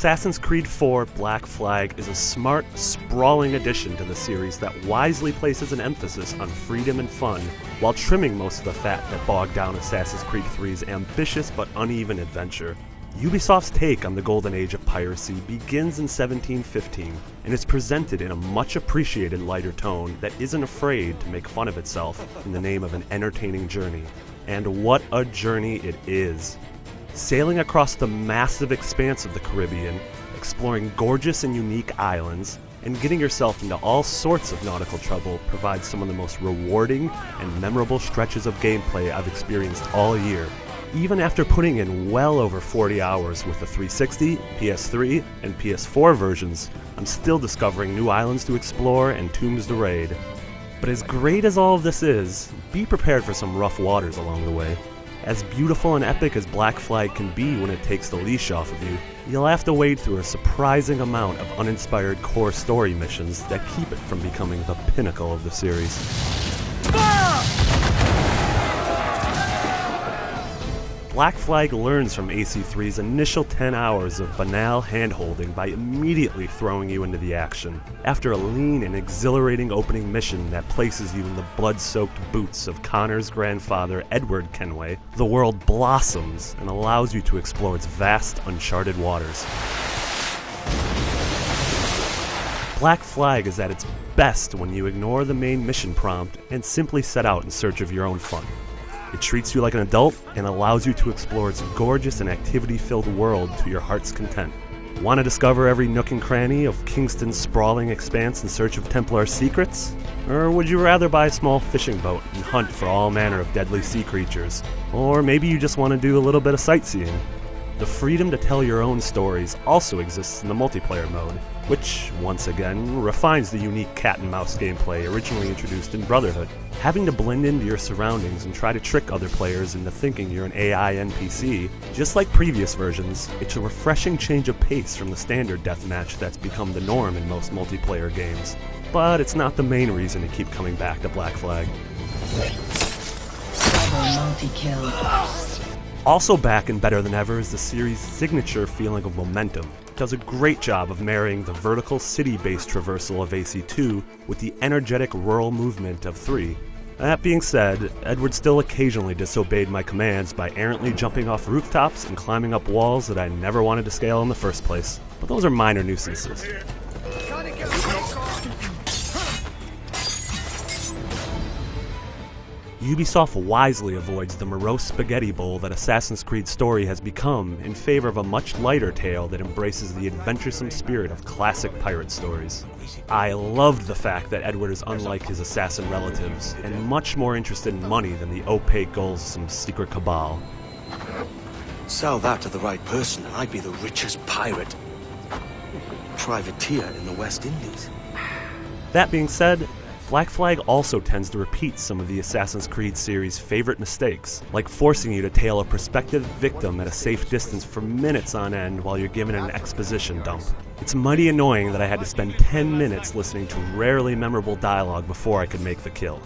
Assassin's Creed IV Black Flag is a smart, sprawling addition to the series that wisely places an emphasis on freedom and fun, while trimming most of the fat that bogged down Assassin's Creed III's ambitious but uneven adventure. Ubisoft's take on the golden age of piracy begins in 1715, and is presented in a much appreciated lighter tone that isn't afraid to make fun of itself in the name of an entertaining journey. And what a journey it is! Sailing across the massive expanse of the Caribbean, exploring gorgeous and unique islands, and getting yourself into all sorts of nautical trouble provides some of the most rewarding and memorable stretches of gameplay I've experienced all year. Even after putting in well over 40 hours with the 360, PS3, and PS4 versions, I'm still discovering new islands to explore and tombs to raid. But as great as all of this is, be prepared for some rough waters along the way. As beautiful and epic as Black Flag can be when it takes the leash off of you, you'll have to wade through a surprising amount of uninspired core story missions that keep it from becoming the pinnacle of the series. Black Flag learns from AC3's initial 10 hours of banal hand-holding by immediately throwing you into the action. After a lean and exhilarating opening mission that places you in the blood-soaked boots of Connor's grandfather, Edward Kenway, the world blossoms and allows you to explore its vast, uncharted waters. Black Flag is at its best when you ignore the main mission prompt and simply set out in search of your own fun. It treats you like an adult and allows you to explore its gorgeous and activity-filled world to your heart's content. Want to discover every nook and cranny of Kingston's sprawling expanse in search of Templar secrets? Or would you rather buy a small fishing boat and hunt for all manner of deadly sea creatures? Or maybe you just want to do a little bit of sightseeing? The freedom to tell your own stories also exists in the multiplayer mode, which, once again, refines the unique cat-and-mouse gameplay originally introduced in Brotherhood. Having to blend into your surroundings and try to trick other players into thinking you're an AI NPC, just like previous versions, it's a refreshing change of pace from the standard deathmatch that's become the norm in most multiplayer games. But it's not the main reason to keep coming back to Black Flag. Multi-kill. Also back and better than ever is the series' signature feeling of momentum. It does a great job of marrying the vertical city-based traversal of AC2 with the energetic rural movement of 3. That being said, Edward still occasionally disobeyed my commands by errantly jumping off rooftops and climbing up walls that I never wanted to scale in the first place. But those are minor nuisances. Ubisoft wisely avoids the morose spaghetti bowl that Assassin's Creed story has become in favor of a much lighter tale that embraces the adventuresome spirit of classic pirate stories. I loved the fact that Edward is unlike his assassin relatives, and much more interested in money than the opaque goals of some secret cabal. Sell that to the right person and I'd be the richest pirate. Privateer in the West Indies. That being said, Black Flag also tends to repeat some of the Assassin's Creed series' favorite mistakes, like forcing you to tail a prospective victim at a safe distance for minutes on end while you're given an exposition dump. It's mighty annoying that I had to spend 10 minutes listening to rarely memorable dialogue before I could make the kill.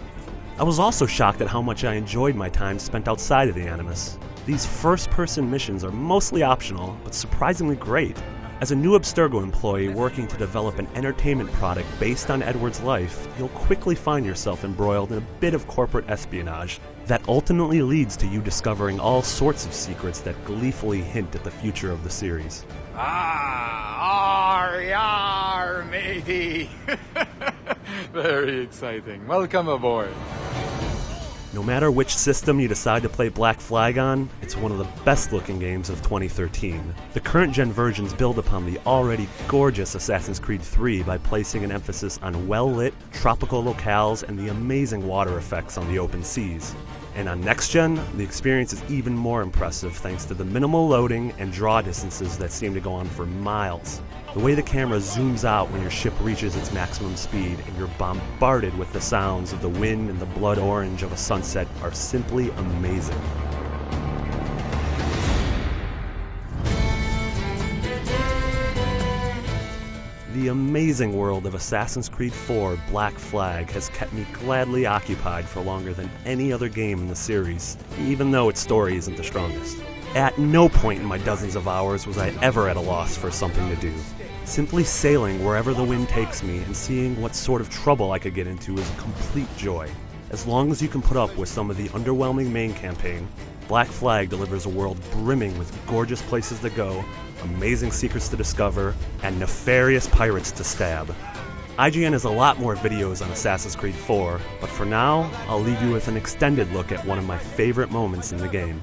I was also shocked at how much I enjoyed my time spent outside of the Animus. These first-person missions are mostly optional, but surprisingly great. As a new Abstergo employee working to develop an entertainment product based on Edward's life, you'll quickly find yourself embroiled in a bit of corporate espionage that ultimately leads to you discovering all sorts of secrets that gleefully hint at the future of the series. Yar, matey! Very exciting. Welcome aboard. No matter which system you decide to play Black Flag on, it's one of the best looking games of 2013. The current gen versions build upon the already gorgeous Assassin's Creed 3 by placing an emphasis on well-lit, tropical locales and the amazing water effects on the open seas. And on next gen, the experience is even more impressive thanks to the minimal loading and draw distances that seem to go on for miles. The way the camera zooms out when your ship reaches its maximum speed and you're bombarded with the sounds of the wind and the blood orange of a sunset are simply amazing. The amazing world of Assassin's Creed IV Black Flag has kept me gladly occupied for longer than any other game in the series, even though its story isn't the strongest. At no point in my dozens of hours was I ever at a loss for something to do. Simply sailing wherever the wind takes me and seeing what sort of trouble I could get into is a complete joy. As long as you can put up with some of the underwhelming main campaign, Black Flag delivers a world brimming with gorgeous places to go, amazing secrets to discover, and nefarious pirates to stab. IGN has a lot more videos on Assassin's Creed 4, but for now, I'll leave you with an extended look at one of my favorite moments in the game.